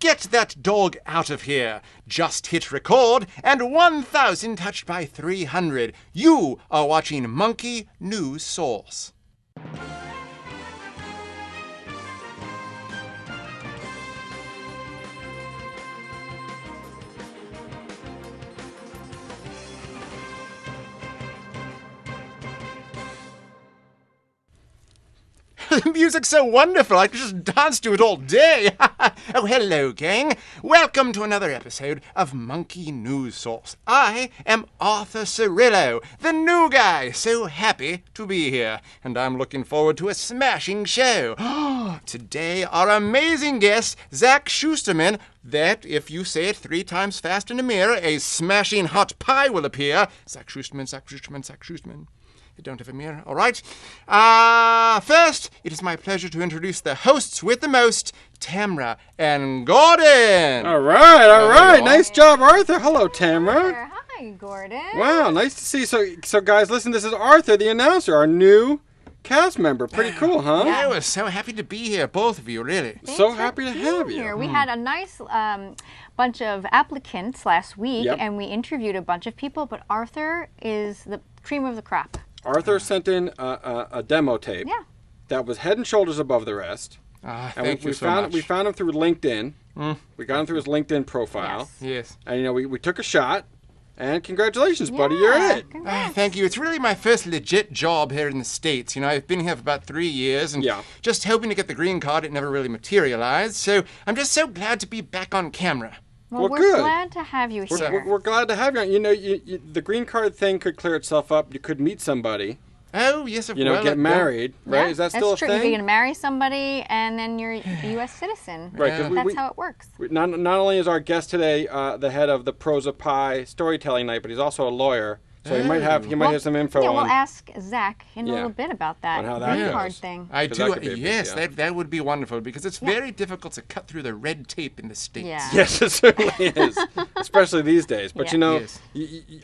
Get that dog out of here. Just hit record, and 1,000 touched by 300. You are watching Monkey News Source. The music's so wonderful, I could just dance to it all day. Oh, hello, gang. Welcome to another episode of Monkey News Source. I am Arthur Cirillo, the new guy. So happy to be here, and I'm looking forward to a smashing show. Today, our amazing guest, ZAC SHUSTERMAN, that, if you say it 3 times fast in a mirror, a smashing hot pie will appear. ZAC SHUSTERMAN, ZAC SHUSTERMAN, ZAC SHUSTERMAn. You don't have a mirror, all right? First, it is my pleasure to introduce the hosts with the most, Tamra and Gordon. All right. Nice job, Arthur. Hello, Tamra. Hi, Gordon. Wow, nice to see you. So guys, listen, this is Arthur, the announcer, our new cast member. Pretty cool, huh? Yeah, I was so happy to be here, both of you, really. So happy to have you. Here. We had a nice bunch of applicants last week, Yep. and we interviewed a bunch of people, but Arthur is the cream of the crop. Arthur sent in a demo tape that was head and shoulders above the rest. Thank you so much. We found him through LinkedIn. We got him through his LinkedIn profile. Yes. And, we took a shot. And congratulations, buddy. You're it. Thank you. It's really my first legit job here in the States. I've been here for about 3 years and just hoping to get the green card. It never really materialized. So I'm just so glad to be back on camera. Well, we're good. glad to have you here. We're glad to have you. The green card thing could clear itself up. You could meet somebody. Oh, yes, of course. Get married, right? Yeah, Is that still a true. thing? You're going to marry somebody, and then you're a U.S. citizen. Right, because that's how it works. Not only is our guest today the head of the Pros of Pie storytelling night, but he's also a lawyer. So he might have some info Yeah, on. we'll ask Zach in a little bit about that on how that green goes. card thing. I do. That Yes, that would be wonderful because it's very difficult to cut through the red tape in the States. Yeah. Yes, it certainly is, especially these days. But Yes.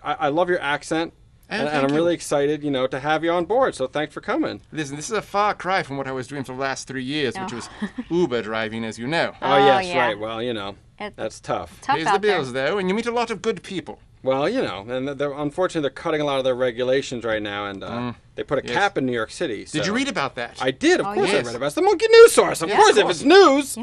I love your accent. And I'm you. really excited, to have you on board. So thanks for coming. Listen, this is a far cry from what I was doing for the last 3 years, which was Uber driving, as you know. Oh yes, yeah. right. Well, that's tough. Tough Pays the out there. bills, though, and you meet a lot of good people. Well, and unfortunately they're cutting a lot of their regulations right now, and they put a cap in New York City. So. Did you read about that? I did, of course. yes. I read about it. It's the Monkey News Source. Of course, if it's news.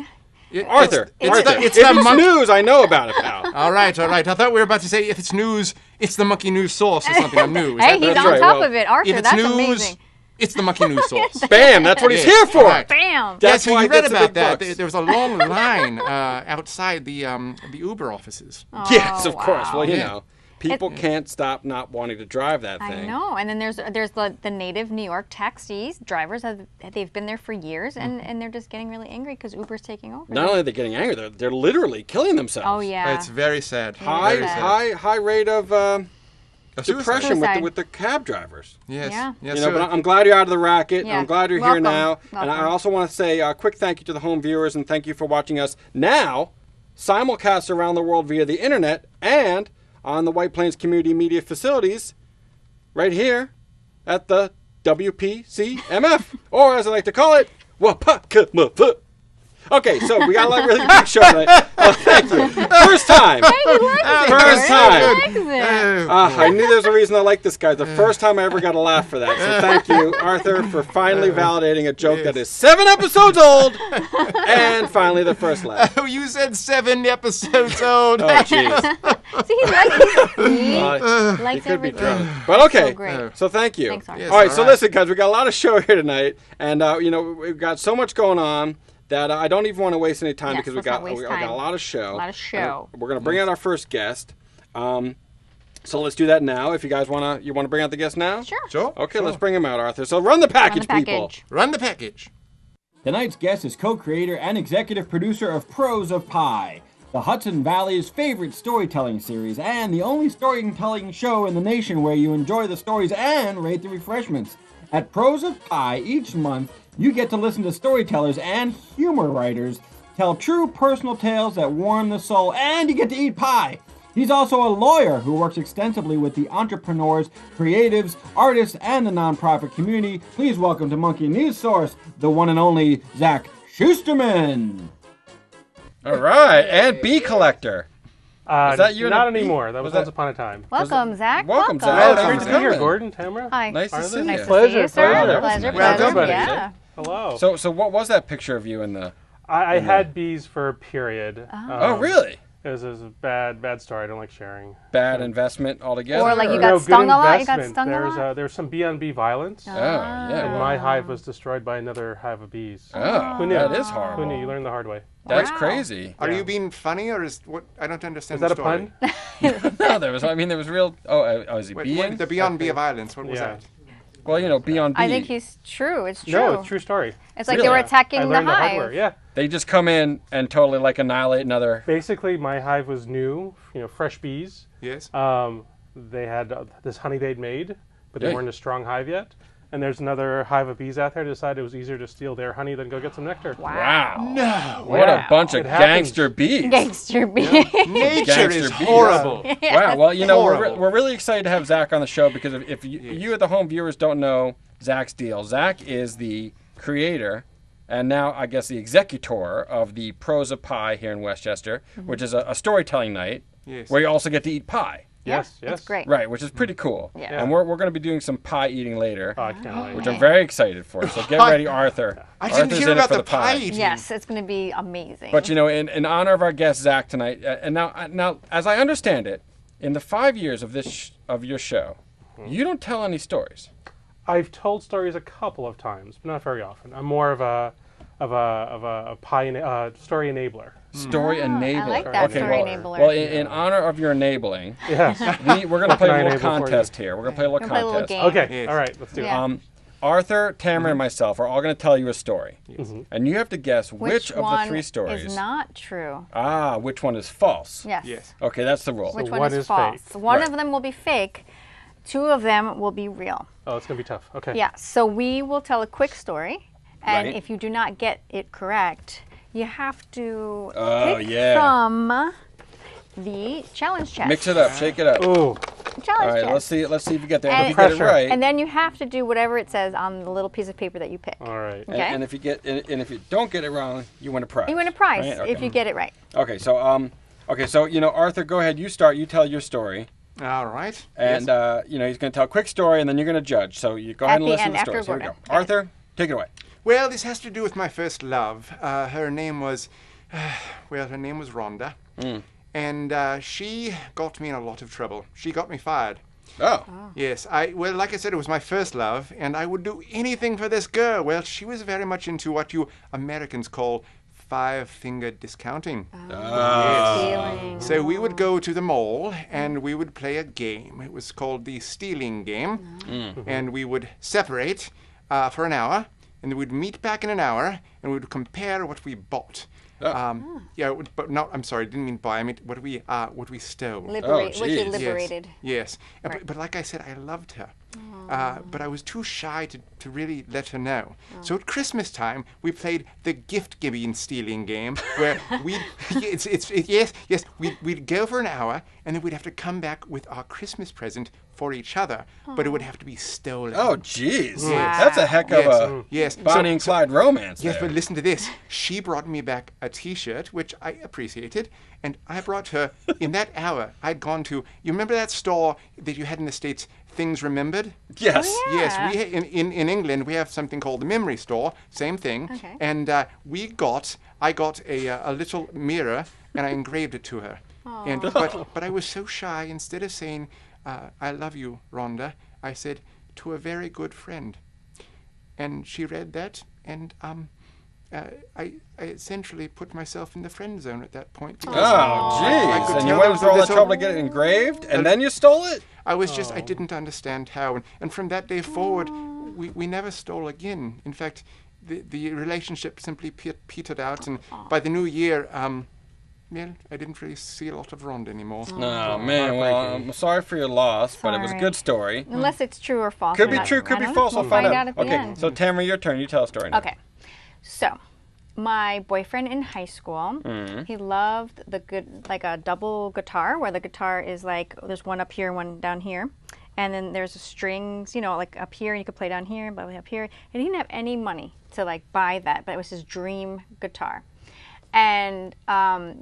Yeah. Arthur, It's if it's news, I know about it, pal. All right. I thought we were about to say if it's news, it's the Monkey News Source or something. I'm new. Hey, he's on top of it, If Arthur. it's That's news, amazing. it's the Monkey News Source. Bam, that's what he's here for. Right. Bam. That's so why you he read gets the about big that. bucks. There was a long line outside the Uber offices. Yes, of course. wow. Well, people can't stop not wanting to drive that thing. I know. And then there's the native New York taxis drivers. They've been there for years, and they're just getting really angry because Uber's taking over. Not only are they getting angry, they're literally killing themselves. Oh yeah. It's very sad. High rate of depression Suicide. with the cab drivers. Yes. Yeah. Yes. But I'm glad you're out of the racket. Yeah. I'm glad you're Welcome. here now. Welcome. And I also want to say a quick thank you to the home viewers and thank you for watching us now, simulcast around the world via the internet and on the White Plains Community Media Facilities right here at the WPCMF, or as I like to call it, Wapaka. Okay, so we got a really big show tonight. Oh, thank you. First time. Hey, he likes it. First time. He likes it. I knew there was a reason I like this guy. The first time I ever got a laugh for that. So thank you, Arthur, for finally validating a joke that is 7 episodes old, and finally the first laugh. Oh, you said 7 episodes old. Oh, jeez. See, he likes He could be everything. drunk. But okay. So great. So thank you. Thanks, Arthur. Yes, all right, all so right. listen, guys, we got a lot of show here tonight, and we've got so much going on that I don't even want to waste any time Yes, because we let's got not waste a time. lot of show. A lot of show. We're gonna bring out our first guest. So let's do that now. If you guys wanna bring out the guest now? Sure. Sure. Okay, let's bring him out, Arthur. So run the package, people. Run the package. Tonight's guest is co-creator and executive producer of Pros of Pie, the Hudson Valley's favorite storytelling series, and the only storytelling show in the nation where you enjoy the stories and rate the refreshments. At Pros of Pie, each month, you get to listen to storytellers and humor writers tell true personal tales that warm the soul, and you get to eat pie. He's also a lawyer who works extensively with the entrepreneurs, creatives, artists, and the nonprofit community. Please welcome to Monkey News Source, the one and only ZAC SHUSTERMAN. All right, and bee collector. Is that you? Not and a bee? anymore. That was once upon a time. Welcome, Zach. Welcome, Zach. Oh, it's Thanks great for to be here, coming. Gordon, Tamara. Hi. Nice to see Nice you. to Pleasure, see you, sir. pleasure. Pleasure, Welcome. pleasure. Yeah. Hello. So what was that picture of you in the? I had bees for a period. Oh, really? It was a bad story. I don't like sharing. Bad investment altogether. Or like you or- got No, stung good a lot? You got investment. stung a lot? There's some bee on bee violence. Oh, Ah. yeah. And my hive was destroyed by another hive of bees. Oh, Who knew? that is Who horrible. knew? You learn the hard way. That's Wow. crazy. Are Yeah. you being funny, or is what? I don't understand Is that the a story. pun? No, there was real. Oh, is he Wait, being? the Beyond Bee violence. What was Yeah. that? Well, beyond bee. I think he's true. It's true. No, it's a true story. It's like Really? they were I attacking the learned the hard way. hive. Yeah. They just come in and totally like annihilate another. Basically, my hive was new. Fresh bees. Yes. They had this honey they'd made, but they Yeah. weren't a strong hive yet. And there's another hive of bees out there who decided it was easier to steal their honey than go get some nectar. Wow. No. What a Yeah. bunch of It happens. gangster bees. Gangster bee. Nature Gangster is bees. horrible. Wow. Well, Horrible. we're really excited to have Zach on the show because if you at the home viewers don't know Zach's deal, Zach is the creator and now I guess the executor of the Pros of Pie here in Westchester, which is a storytelling night Yes. where you also get to eat pie. Yes, Yeah, yes. It's great. Right, which is pretty cool. Yeah. And we're going to be doing some pie eating later, Oh, I can't wait. which I'm very excited for. So get ready, Arthur. I didn't Arthur's hear in it about for the pie eating. Yes, it's going to be amazing. But in honor of our guest Zach tonight, and now as I understand it, in the 5 years of of your show, you don't tell any stories. I've told stories a couple of times, but not very often. I'm more of a pie story enabler. Story enabler. I like that, okay, story well, enabler. Well, in honor of your enabling, Yes. we're going to play can I a little enable for you? contest here. We're going to play a little We're gonna play a little contest. game. Okay. Yes. All right. Let's do Yeah. it. Arthur, Tamara, and myself are all going to tell you a story, and you have to guess which of the one three stories. is not true? Which one is false? Yes. Yes. Okay, that's the rule. Which So one one is is false? fake. One Right. of them will be fake. Two of them will be real. Oh, it's gonna be tough. Okay. Yeah. So we will tell a quick story, and Right. if you do not get it correct, you have to Oh, pick yeah. from the challenge chest. Mix it up, shake it up. Ooh. Challenge All right, chest. let's see if you get there. And- If you get it Pressure. right, And then you have to do whatever it says on the little piece of paper that you pick. All right. Okay. and if you don't get it wrong, you win a prize. You win a prize Right? Okay. if you get it right. Okay, so Arthur, go ahead. You start. You tell your story, All right. and Yes. he's going to tell a quick story, and then you're going to judge. So you go At ahead and the listen end, to the after stories. Here we go. Gordon. Okay. Arthur, take it away. Well, this has to do with my first love. Her name was Rhonda. And she got me in a lot of trouble. She got me fired. Oh, Yes, like I said, it was my first love, and I would do anything for this girl. Well, she was very much into what you Americans call five-finger discounting. Stealing. So we would go to the mall and we would play a game. It was called the stealing game. And we would separate for an hour, and then we'd meet back in an hour, and we would compare what we bought. I'm sorry, I didn't mean buy. I meant what we stole. Liberate. What you geez. liberated. Yes. Right. But like I said, I loved her. But I was too shy to really let her know. So at Christmas time, we played the gift giving stealing game, where we'd go for an hour, and then we'd have to come back with our Christmas present for each other, but it would have to be stolen. oh, jeez. Wow. That's a heck of a Yes. Bonnie and Clyde romance. Yes, there. but listen to this. She brought me back a T-shirt, which I appreciated, and I brought her, in that hour, I'd gone to, you remember that store that you had in the States, Things Remembered? Yes. Oh, yeah. Yes, in England, we have something called the Memory Store, same thing, Okay. and I got a little mirror, and I engraved it to her. But I was so shy, instead of saying, I love you, Rhonda, I said, to a very good friend. And she read that, and I essentially put myself in the friend zone at that point. because Oh, I jeez. could And you tell went there through all was that a trouble to little- get it engraved, and then you stole it? I was just, I didn't understand how. And from that day forward, we never stole again. In fact, the relationship simply petered out. And by the new year, I didn't really see a lot of Rhonda anymore. Oh, man. Well, I'm sorry for your loss, but it was a Sorry. good story. Unless it's true or false. Could I'm be not- true, could I be don't false. know. I'll We'll find find out. out at the Okay, end. so Tamara, your turn. You tell a story now. Okay. So, my boyfriend in high school, he loved like a double guitar, where the guitar is like, there's one up here and one down here. And then there's strings, like up here, and you could play down here, but up here. And he didn't have any money to like buy that, but it was his dream guitar. And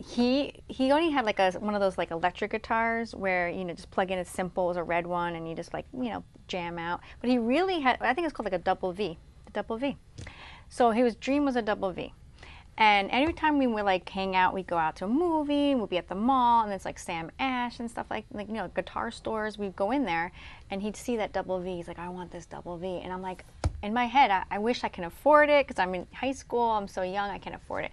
he only had like one of those like electric guitars where just plug in. It's simple. It was a red one, and you just like jam out. But he really had, I think it's called like a double V, the double V. So his dream was a double V. And every time we would like hang out, we'd go out to a movie, we'd be at the mall, and it's like Sam Ash and stuff like guitar stores. We'd go in there, and he'd see that double V. He's like, I want this double V. And I'm like, in my head, I wish I can afford it because I'm in high school. I'm so young, I can't afford it.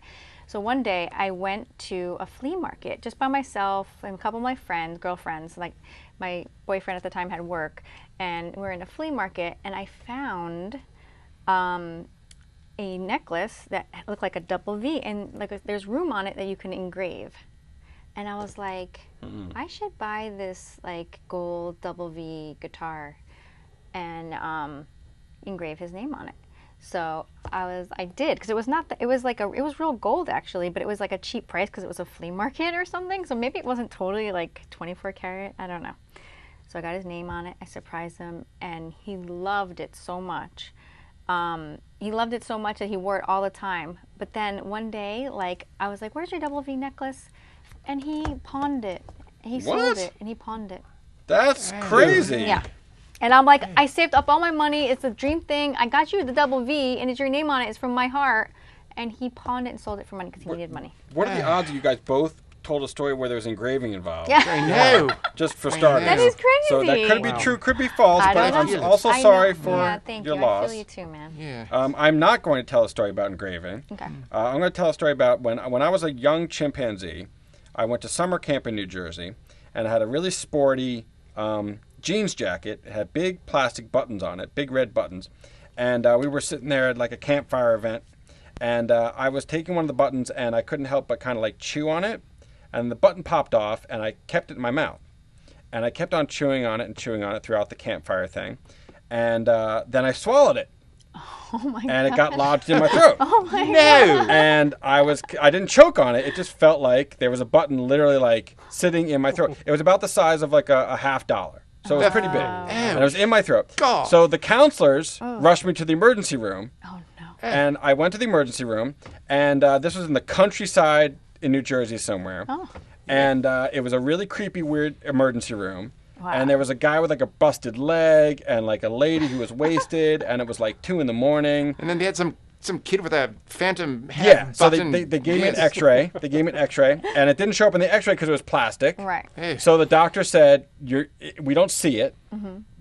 So one day I went to a flea market just by myself and a couple of my friends, girlfriends, like my boyfriend at the time had work, and we were in a flea market, and I found a necklace that looked like a double V, and like there's room on it that you can engrave. And I was like, I should buy this like gold double V guitar and engrave his name on it. So I did, because it was not, it was real gold actually, but it was like a cheap price because it was a flea market or something. So maybe it wasn't totally like 24 karat, I don't know. So I got his name on it, I surprised him, and he loved it so much. He loved it so much that he wore it all the time. But then one day, like, I was like, where's your double V necklace? And he pawned it. He sold it, and he pawned it. That's crazy. Yeah. And I'm like, I saved up all my money. It's a dream thing. I got you the double V, and it's your name on it. It's from my heart. And he pawned it and sold it for money because he needed money. What are the odds that you guys both told a story where there's engraving involved? Yeah. I know. Just for starters. That is crazy. So that could be true, could be false, I but don't I'm know. also I sorry know. for thank your you. loss. I feel you too, man. Yeah. I'm not going to tell a story about engraving. Okay. I'm going to tell a story about when I was a young chimpanzee. I went to summer camp in New Jersey, and I had a really sporty jeans jacket. It had big plastic buttons on it, big red buttons. And we were sitting there at like a campfire event, and I was taking one of the buttons, and I couldn't help but kind of like chew on it. And the button popped off, and I kept it in my mouth. And I kept on chewing on it and chewing on it throughout the campfire thing. And then I swallowed it. Oh my god. And it got lodged in my throat. Oh my No. And I didn't choke on it. It just felt like there was a button literally like sitting in my throat. It was about the size of like a $50. So it was pretty big. And it was in my throat. God. So the counselors rushed me to the emergency room. Oh no. And I went to the emergency room. And this was in the countryside in New Jersey somewhere. Oh. And it was a really creepy, weird emergency room. Wow. And there was a guy with like a busted leg and like a lady who was wasted. And it was like 2 a.m. And then they had some kid with a phantom head. Yeah, so button. they gave me an X-ray. They gave me an X-ray, and it didn't show up in the X-ray because it was plastic. Right. Hey. So the doctor said, we don't see it,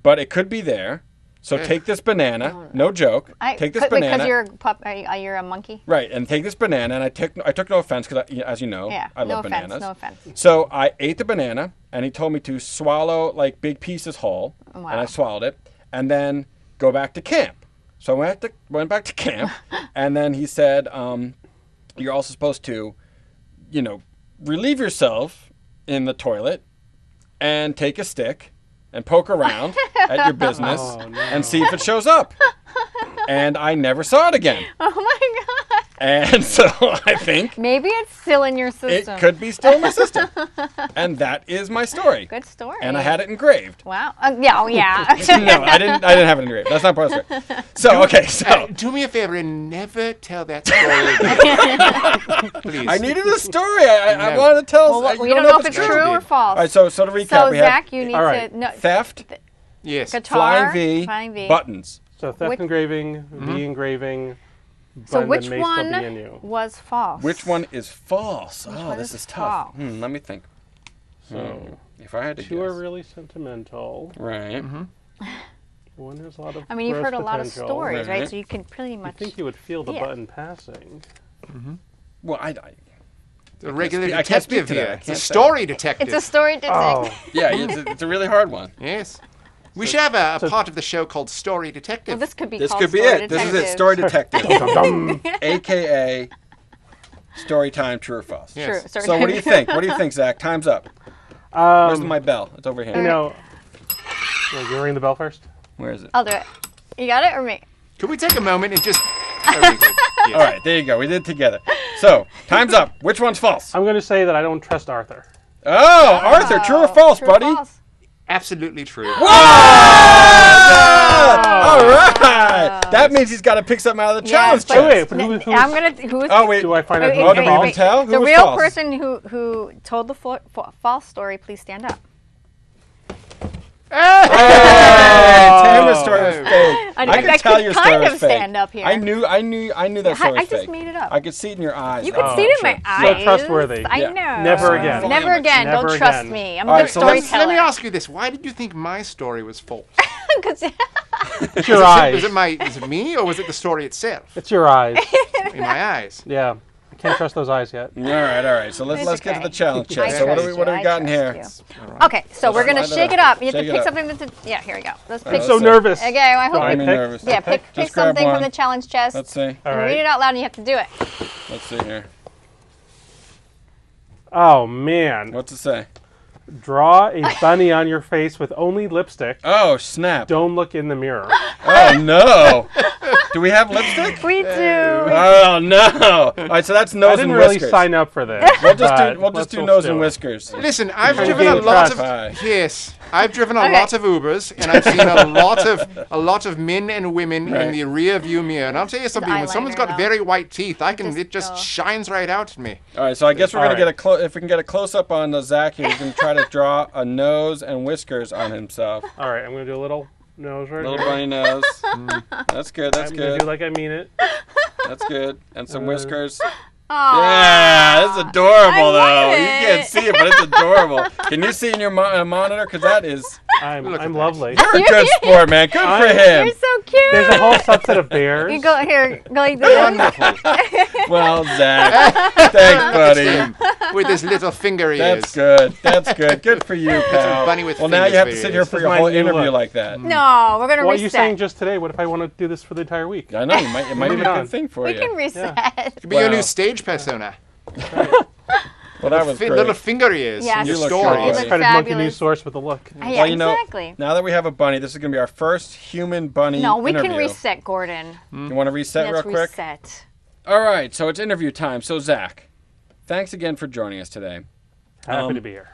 but it could be there. So take this banana. No joke. Take this banana. Because you're a monkey? Right, and take this banana, and I took no offense because, as you know, I love bananas. No offense. So I ate the banana, and he told me to swallow like big pieces whole, Wow. and I swallowed it, and then go back to camp. So I went back to camp, and then he said, you're also supposed to, relieve yourself in the toilet and take a stick and poke around at your business and see if it shows up. And I never saw it again. Oh my god. And so I think Maybe it's still in your system. it could be still in my system. And that is my story. Good story. And I had it engraved. Wow. Yeah. Oh yeah. No, I didn't have it engraved. That's not part of the story. So, okay, so do me a favor and never tell that story again. Please. I needed a story. I wanted to tell. Well, we don't know if it's true or false. All right, so to recap, So we have Zach, you need to know theft, Yes. guitar, flying V, buttons. So theft Which- engraving, V engraving, So button which that may still be in one you. was false? Which one is false? Oh, one this is is tough. false? Let me think. So If I had to two are guess. really sentimental. Right. One has a lot of I mean, you've growth heard a lot of potential. stories, Right. right? So you can pretty You much. think you would feel the Yeah. button passing. Well, The regular I can't speak detective to that. I here. It's a can't say. story detective. It's a story detective. Oh, yeah, it's a really hard one. Yes. We should have a part of the show called Story Detective. Well, this could be This called could be story it. This is detective. it. Story detective, dum. aka story time, true or false. Yes. True. Story So what do you think? What do you think, Zach? Time's up. Where's my bell? It's over here. You know, you ring the bell first? Where is it? I'll do it. You got it or me? Could we take a moment and just... There we go. Yes. All right, there you go. We did it together. So, time's up. Which one's false? I'm going to say that I don't trust Arthur. Oh, Arthur, true or false, True or buddy? false? Absolutely true. Whoa! All right. That means he's got to pick something out of the challenge but- chest. Wait, but who's, I'm gonna. Who's Oh, wait. do I find out? wait, who Oh, the do we false- even tell? Who the was real false? person who told the false story? Please stand up. Hey, Tamara's story was fake. I could tell your story kind was of fake. stand up here. I knew that story was I just fake. made it up. I could see it in your eyes. You could Oh, see it in sure. my eyes. So trustworthy. I Yeah. know. Never again. Never again. Never Don't trust again. me. I'm All a right, good so let's- storyteller. Let me ask you this: why did you think my story was false? 'Cause- It's your eyes. Is it me, or was it the story itself? It's your eyes. In my eyes. Yeah. I can't trust those eyes yet. All right. So let's It's get to okay. the challenge I chest. So what trust do we you. I got in here? trust you. Okay, so we're gonna light it shake up. it up. You have Shake to it pick up. something that's. Yeah, here we go. Let's pick. I'm so see. nervous. Okay, I hope I I'm you. pick? nervous. Yeah, pick Just grab something one. from the challenge chest. Let's see. All And right. read it out loud, and you have to do it. Let's see here. Oh, man. What's it say? Draw a bunny on your face with only lipstick. Oh, snap. Don't look in the mirror. Oh, no. Do we have lipstick? We do. Oh, no. All right, so that's I nose didn't and really whiskers. sign up for this. We'll but just let's do still nose do and it. whiskers. Listen, I've Trying to driven a gain lot of trust. yes, I've driven a Okay. lot of Ubers, and I've seen a lot of men and women Right. in the rear view mirror. And I'll tell you something: when someone's got eyeliner, very white teeth, it Just just shines right out at me. All right, so I guess we're All going to right. get if we can get a close-up on Zach here, we can try to draw a nose and whiskers on himself. All right, I'm going to do a little nose right Little here. bunny nose. That's good, that's I'm going to good. do like I mean it. That's good. And some whiskers. Aw. Yeah, it's adorable, love though. You it. can't see it, but it's adorable. Can you see in your monitor? Because that is... I'm at that. lovely. You're a good sport, man. Good for him. You're so cute. There's a whole subset of bears. You go here. Go like this. Wonderful. Well, Zach. Thanks, buddy. With his little finger ears. That's good. That's good. Good for you, pal. bunny with Well, now you fingers have to for sit ears. here for This your is whole my new interview look. like that. No, we're gonna Well, you're saying reset. just today. What if I want to do this for the entire week? I know. It might be Leave a it good on. thing for We you. can reset. Could be your Wow. new stage persona. Well, that was great. Little finger ears. Yes. in your You look stories. good. You Try look to monkey fabulous. news source with a look. Yeah, Well, you know, exactly. now that we have a bunny, this is going to be our first human bunny No, we interview. can reset, Gordon. You want to reset Let's real quick? reset. All right, so it's interview time. So, Zach, thanks again for joining us today. Happy to be here.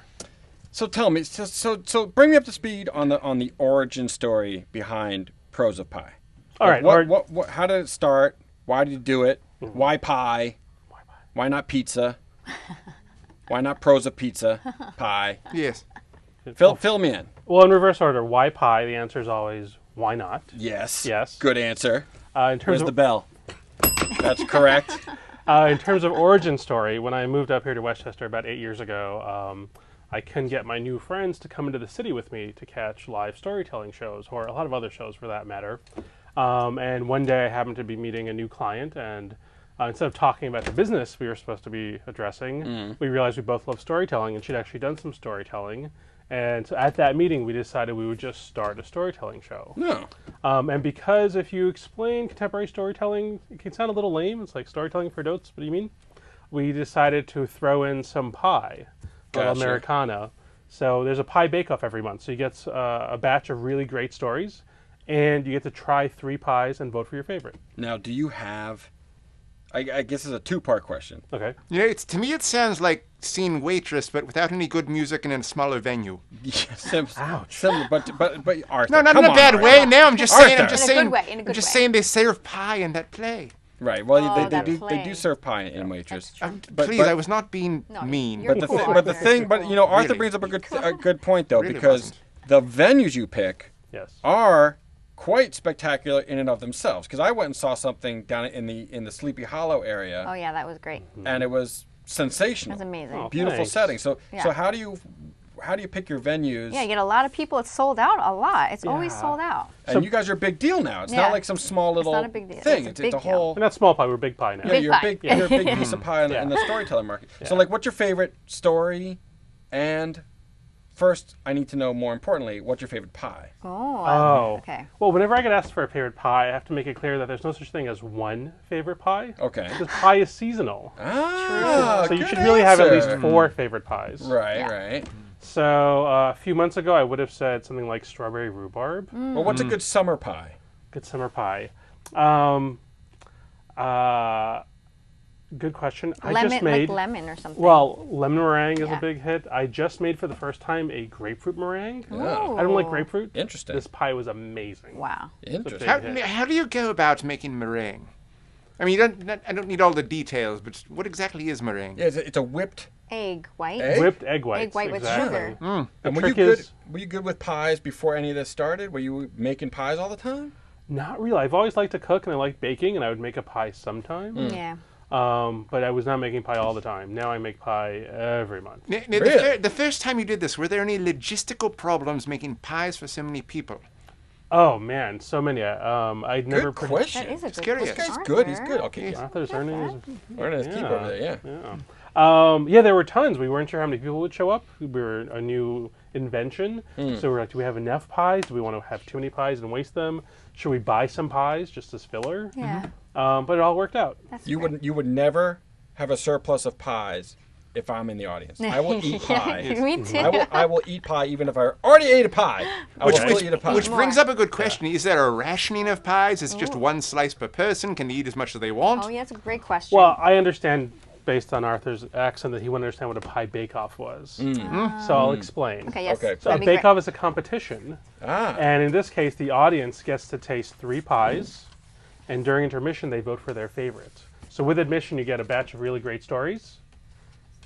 So tell me, so bring me up to speed on the origin story behind Pros of Pie. All right. What, how did it start? Why did you do it? Why pie? Why not pizza? Why not Pros of Pizza? Pie. Yes. Fill me in. Well, in reverse order, why pie? The answer is always why not. Yes. Yes. Good answer. In terms Where's of the bell? That's correct. in terms of origin story, when I moved up here to Westchester about 8 years ago, I couldn't get my new friends to come into the city with me to catch live storytelling shows, or a lot of other shows for that matter. And one day I happened to be meeting a new client, and instead of talking about the business we were supposed to be addressing, we realized we both love storytelling, and she'd actually done some storytelling. And so at that meeting, we decided we would just start a storytelling show. No. And because if you explain contemporary storytelling, it can sound a little lame. It's like storytelling for adults. What do you mean? We decided to throw in some pie, a little Gotcha. Americana. So there's a pie bake-off every month. So you get a batch of really great stories, and you get to try 3 pies and vote for your favorite. Now, do you have... I guess it's a two-part question. Okay. You know, to me it sounds like seeing Waitress, but without any good music and in a smaller venue. Similar, but Arthur, No, not come in a on, bad Arthur. way. No, I'm just saying. I'm Arthur. just In a saying. good way, in a I'm good just way. saying they serve pie in that play. Right. Well, Oh, they that do play. serve pie in Waitress. That's true. But- Please, but- I was not being No, mean. you're But the cool, thing, but the Arthur. thing, but you know, Arthur Really? brings up a good point though, Really because wasn't. the venues you pick Yes. are quite spectacular in and of themselves. Because I went and saw something down in the Sleepy Hollow area, Oh yeah, that was great. and it was sensational. That's amazing. Oh. Beautiful Thanks. setting. So Yeah. how do you pick your venues? Yeah, you get a lot of people. It's sold out a lot. It's always Yeah. sold out. And you guys are a big deal now. It's Yeah. not like some small little not a big deal. thing. It's It's a a big deal. whole. We're not small pie. We're big pie now. Yeah, Big you're pie. you're a big piece of pie in the storytelling market. So, Yeah. like, what's your favorite story? And first, I need to know, more importantly, what's your favorite pie? Oh. Okay. Well, whenever I get asked for a favorite pie, I have to make it clear that there's no such thing as one favorite pie. Okay. Because pie is seasonal. Ah, So you good should really have at least answer. 4 favorite pies. Right, Yeah. right. So a few months ago, I would have said something like strawberry rhubarb. Well, what's a good summer pie? Good summer pie. Good question. I Lemon, just made like lemon or something. well, lemon meringue is Yeah. a big hit. I just made for the first time a grapefruit meringue. Ooh. I don't like grapefruit. Interesting. This pie was amazing. Wow. Interesting. How do you go about making meringue? I mean, I don't need all the details, but what exactly is meringue? Yeah, it's a whipped. Egg white. Egg? Whipped egg whites. Egg white with exactly. sugar. And The were you trick good? is- Were you good with pies before any of this started? Were you making pies all the time? Not really. I've always liked to cook and I like baking, and I would make a pie sometime. Yeah. But I was not making pie all the time. Now I make pie every month. Now, Really? the first time you did this, were there any logistical problems making pies for so many people? Oh man, so many. I'd never. Good question. That is a good curious. question. This guy's good. He's Arthur. good. Okay, Arthur's earning his. learning his keep over there. Yeah. Yeah, there were tons. We weren't sure how many people would show up. We were a new invention, so we were like, do we have enough pies? Do we want to have too many pies and waste them? Should we buy some pies just as filler? Yeah. But it all worked out. That's You great. would never have a surplus of pies if I'm in the audience. I will eat pie. Me too. I will eat pie even if I already ate a pie. I will still eat a pie. Which brings up a good question. Is there a rationing of pies? Is it just one slice per person? Can they eat as much as they want? Oh, yeah, that's a great question. Well, I understand based on Arthur's accent that he wouldn't understand what a pie bake-off was. So I'll explain. okay, yes. Okay. So a that'd be great. bake-off is a competition. And in this case, the audience gets to taste 3 pies, and during intermission, they vote for their favorite. So with admission, you get a batch of really great stories,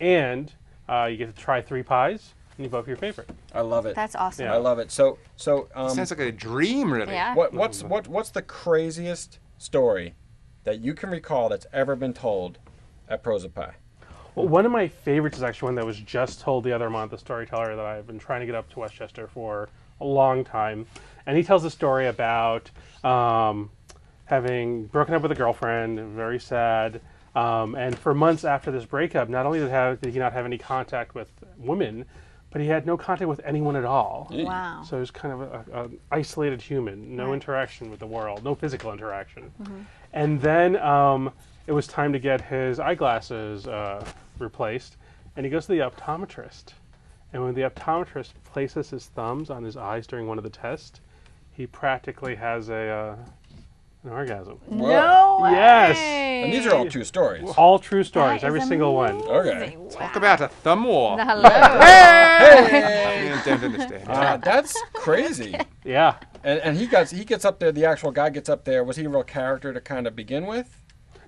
and you get to try 3 pies, and you vote for your favorite. I love it. That's awesome. I love it. So Sounds like a dream, really. Yeah. what's the craziest story that you can recall that's ever been told at Pros of Pie? Well, one of my favorites is actually one that was just told the other month, the storyteller that I've been trying to get up to Westchester for a long time. And he tells a story about having broken up with a girlfriend, very sad. And for months after this breakup, not only did he not have any contact with women, but he had no contact with anyone at all. Wow. So he was kind of an isolated human, no interaction with the world, no physical interaction. And then it was time to get his eyeglasses replaced, and he goes to the optometrist. And when the optometrist places his thumbs on his eyes during one of the tests, he practically has an orgasm. No way. Yes. And these are all true stories. All true stories, That every is single one. Okay. Talk about a thumb war. Hello. I don't understand. That's crazy. Yeah. And he gets up there. The actual guy gets up there. Was he a real character to kind of begin with?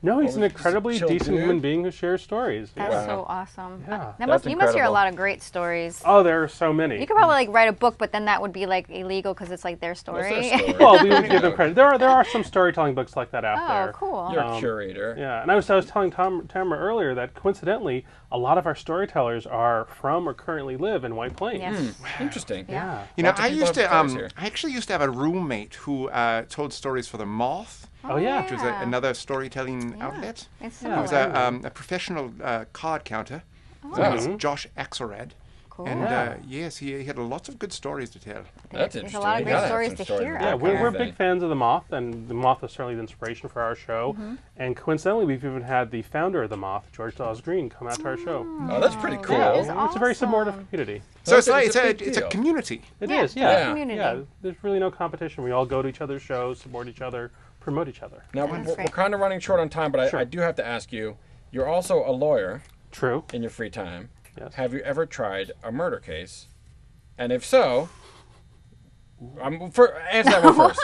No, he's Oh, an he's a incredibly chill decent dude. human being who shares stories. That's Wow. so awesome. Yeah. You That's must hear a incredible. lot of great stories. Oh, there are so many. You could probably like write a book, but then that would be like illegal because it's like their story. What's their story? Well, we would give them credit. There are some storytelling books like that out there. Oh, cool. You're a curator. Yeah, and I was telling Tamara earlier that coincidentally, a lot of our storytellers are from or currently live in White Plains. Yes. Interesting. Yeah. You know, Lots of I people used have to. stories here. I actually used to have a roommate who told stories for the Moth, Oh yeah. which was another storytelling outlet. It's He was similar. a professional card counter. Oh. His name was Josh Axelrad. Cool. And Yeah. yes, he had lots of good stories to tell. That's There's interesting. a lot of You great gotta have stories some to stories hear about Yeah, out that we're kind of big thing. fans of the Moth, and the Moth was certainly the inspiration for our show. And coincidentally, we've even had the founder of the Moth, George Dawes Green, come out to our show. Oh, that's pretty cool. That is It's a very supportive awesome. community. So it's It's a big it's a deal. community. It Yeah, is, it's yeah. a community. Yeah, there's really no competition. We all go to each other's shows, support each other, promote each other. Now, That's we're great. kind of running short on time, but I do have to ask you, you're also a lawyer True. in your free time. Yes. Have you ever tried a murder case? And if so, answer that one first.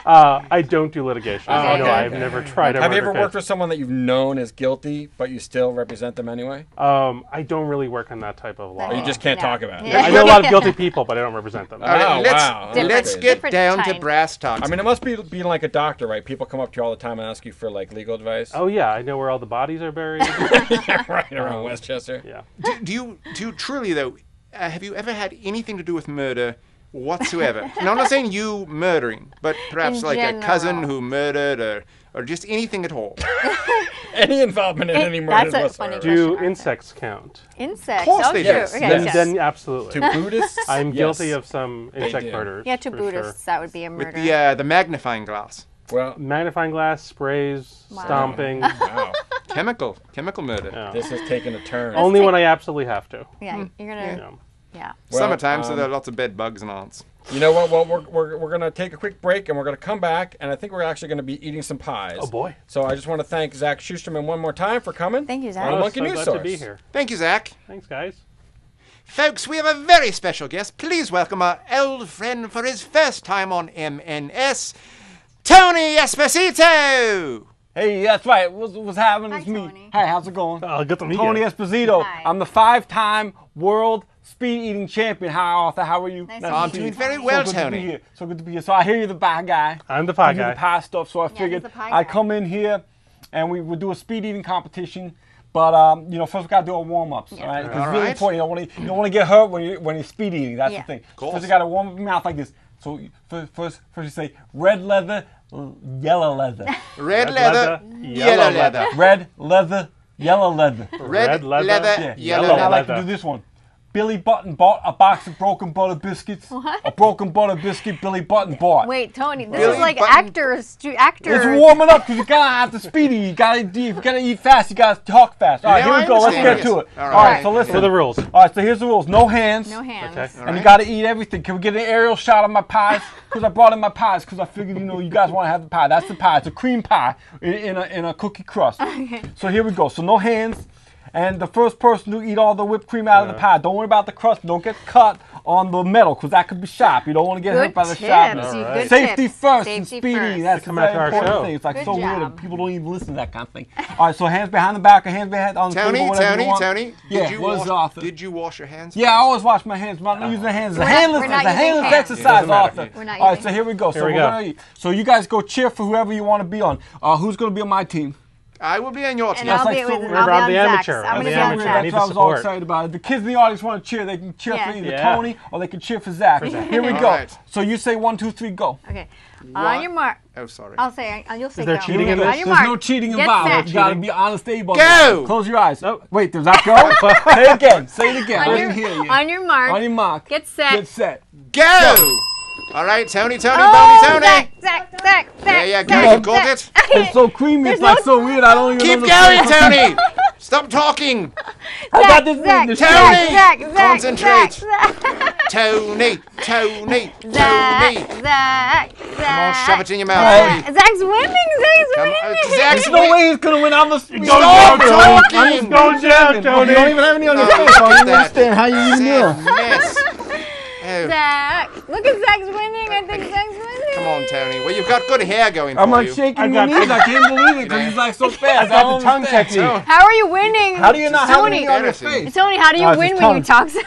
I don't do litigation. Okay. No, Okay. I've never tried a Have you murder ever worked case. with someone that you've known is guilty, but you still represent them anyway? I don't really work on that type of law. Or you just can't Yeah. talk about it? Yeah. I know a lot of guilty people, but I don't represent them. Oh, wow. Let's That's get Different down to time. brass tacks. I mean, it must be being like a doctor, right? People come up to you all the time and ask you for like legal advice. Oh yeah, I know where all the bodies are buried. Right around Westchester. Yeah. do you truly though? Have you ever had anything to do with murder whatsoever? And I'm not saying you murdering, but perhaps In like a cousin general. who murdered, or just anything at all. Any involvement in any murders That's a funny whatsoever. question. Do Arthur. insects count? Insects. Of course oh, they true. do. Okay, Then, yes. then absolutely. To Buddhists? I'm Yes. guilty of some insect do. murders. Yeah, to for Buddhists, that would be a With murder. the magnifying glass, Well, Sure. Magnifying glass, sprays, Wow. stomping. wow. chemical murder. Yeah. This has taken a turn. Only when I absolutely have to. Yeah, you're gonna. Yeah. Yeah. Well, Summertime, so there are lots of bed bugs and ants. You know what? Well, we're going to take a quick break, and we're going to come back, and I think we're actually going to be eating some pies. Oh, boy. So I just want to thank Zacks Shusterman one more time for coming. Thank you, Zach. On Oh, Monkey so News glad Source. to be here. Thank you, Zach. Thanks, guys. Folks, we have a very special guest. Please welcome our old friend for his first time on MNS, Tony Esposito. Hey, that's right. What's happening? Hi, It's me. Tony. Hey, how's it going? Good to meet Tony you. Esposito. Hi. I'm the 5-time world speed eating champion. Hi, Arthur. How are you? Nice I'm to meet doing you. very So well, so good to be Tony. here. So good to be here. So I hear you're the pie guy. I'm the pie You do guy. the pie stuff. So I figured he's the pie I'd guy. come in here and we would do a speed eating competition. But you know, first we gotta do our warm ups, all right? Because it's All really right. important. You don't want to get hurt when you're speed eating. That's Yeah. the thing. Course. First you gotta warm up your mouth like this. So first you say red leather, yellow leather. Red leather, yellow leather. Red leather, yellow leather. Red leather, Yeah. yellow Now I like leather. to do this one. Billy Button bought a box of broken butter biscuits. What? A broken butter biscuit Billy Button bought. Wait, Tony, this Billy is like Button- actors. It's warming up because you gotta have to speed eat. You gotta eat fast. You gotta talk fast. All right, Yeah, here I we go. Let's understand get this. to it. All All right, right. so listen. What are the rules? All right, so here's the rules. No hands. No hands. Okay. And you gotta eat everything. Can we get an aerial shot of my pies? Because I brought in my pies because I figured, you know, you guys want to have the pie. That's the pie. It's a cream pie in a cookie crust. Okay. So here we go. So no hands. And the first person to eat all the whipped cream out of the pie. Don't worry about the crust. Don't get cut on the metal because that could be sharp. You don't want to get hurt Good by the tips. sharpness. All right. Good Safety tips. first Safety and speedy. first. That's a Come out very to our important show. thing. It's like Good so weird job. that people don't even listen to that kind of thing. All right, so hands behind the back or hands behind on the Tony, table, whatever Tony, you want. Tony, Yeah, did you what is wash, Arthur? did you wash your hands? Yeah, I always wash my hands. I'm not using hands. It's a We're not- handless, we're not it's a using handless hands. exercise, Doesn't matter. Arthur. We're not All right, using so here we go. Here So we we're go. gonna eat. So you guys go cheer for whoever you want to be on. Who's gonna be on my team? I will be on your team. And I'll like be so with weird. I'll be I'm on the Zacks. amateur. I'm I'm gonna the be on amateur. I Zacks. need That's what I the was all support. excited about it. The kids in the audience want to cheer. They can cheer for either Yeah. Tony or they can cheer for Zach. Here we All go. right. So you say 1, 2, 3, go. Okay. On your mark. Oh, sorry. I'll say. You'll say. there go. cheating in On this? your There's mark. no cheating Get involved. set. You gotta be honest, able. Go! Close your eyes. Nope. Wait, does that go? Say it again. Say it again. I On didn't hear you. your mark. On your mark. Get set. Get set. Go! All right, Tony, Tony, Oh, Tony, Tony. Zach. There you go. Zach, You got it? It's so creamy. It's There's like so weird. I don't even Keep understand. going, Tony. Stop talking. I got this Zach, thing. Tony, concentrate. Zach. Tony, Tony, Zach. Tony. Zach. Come on, shove it in your mouth, Hey. Tony. Zach's winning. Zach's Come winning. on, Zach's There's no way he's gonna win. I'm a Stop I'm talking. Go down, Tony. You don't even have any on your Oh, face. I look don't at even that. understand how you even know. Sad mess. Oh, Zach. Look at Zach's winning. I think Zach's winning. come on, Tony. Well, you've got good hair going I'm for like you. shaking your knees. I can't believe it because he's like so fast. I got the don't tongue understand. technique. Oh, How are you winning? How do you not have Tony. any on your Embarrassing. face? Tony, how do you Oh, it's win his when you tongue. talk so?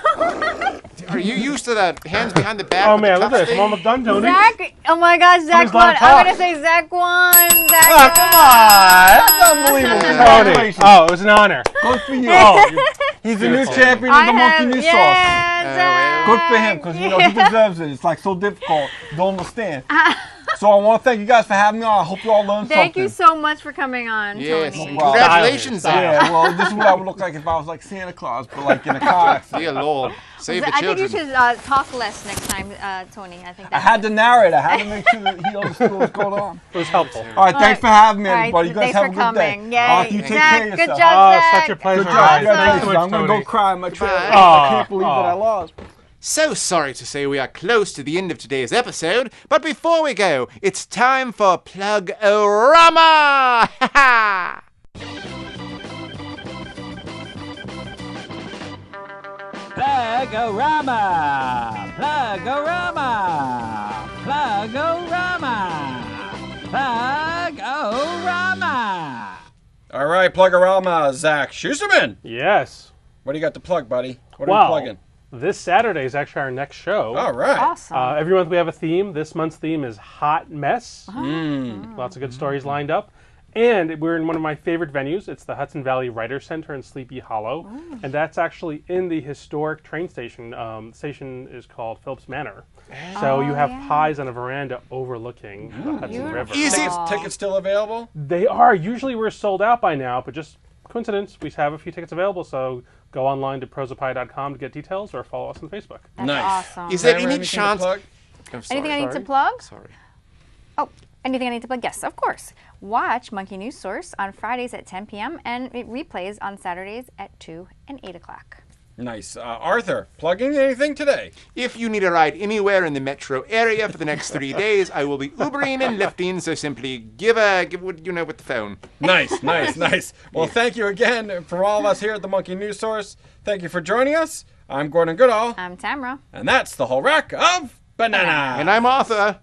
are you used to the hands behind the back? Oh with the man, look cuffs at this. I'm thing? almost done, Tony. Zach, oh my gosh, Zach Tony's won. not I'm talk. gonna say Zach won. Zach Oh, come on. That's unbelievable. Tony. Congratulations. Oh, it was an honor. Good for you. Oh, He's the new Beautiful. champion of the Monkey News Sauce. yeah, Zach. Good for him because you know he deserves it. It's like so difficult. Don't understand. So I want to thank you guys for having me on. I hope you all learned something. Thank you so much for coming on, Yes. Tony. Wow. Congratulations, Style. Zach. Yeah, well, this is what I would look like if I was like Santa Claus, but like in a car accident. Dear Lord, save the I think children. you should talk less next time, Tony. I think I that's had to narrate. I had to make sure that he understood what was going on. it was helpful. All right, thanks for having me, All right, everybody. You guys thanks have a for good day. coming. Yay. Arthur, you take Zach, care of good yourself. job, Oh, Zach. such a pleasure, Good job. guys. Thanks so Congratulations. much, I'm going to Tony. go cry in my trailer. Goodbye. I can't believe that I lost. So sorry to say we are close to the end of today's episode, but before we go, it's time for Plug-O-Rama! Ha ha! Plug-O-Rama! Plug-O-Rama! Plug-O-Rama! Plug-O-Rama! All right, Plug-O-Rama, Zacks Shusterman. Yes. What do you got to plug, buddy? What are Well, you plugging? this Saturday is actually our next show. All right. Awesome. Every month we have a theme. This month's theme is Hot Mess. Mm. Lots of good stories lined up. And we're in one of my favorite venues. It's the Hudson Valley Writers Center in Sleepy Hollow. And that's actually in the historic train station. The station is called Phillips Manor. So you have pies on a veranda overlooking the Hudson River. Easy. Tickets still available? They are. Usually we're sold out by now, but just coincidence, we have a few tickets available. So go online to prosopie.com to get details or follow us on Facebook. That's nice. awesome. Is there Cameron, any anything to chance? plug? I'm sorry. Anything I need to Sorry. plug? Sorry. Oh, anything I need to plug? Yes, of course. Watch Monkey News Source on Fridays at 10 p.m. and it replays on Saturdays at 2 and 8 o'clock. Nice. Arthur, plugging anything today? If you need a ride anywhere in the metro area for the next 3 days, I will be Ubering and lifting, so simply give what you know with the phone. Nice. Well, thank you again from all of us here at the Monkey News Source. Thank you for joining us. I'm Gordon Goodall. I'm Tamra. And that's the whole rack of banana. And I'm Arthur.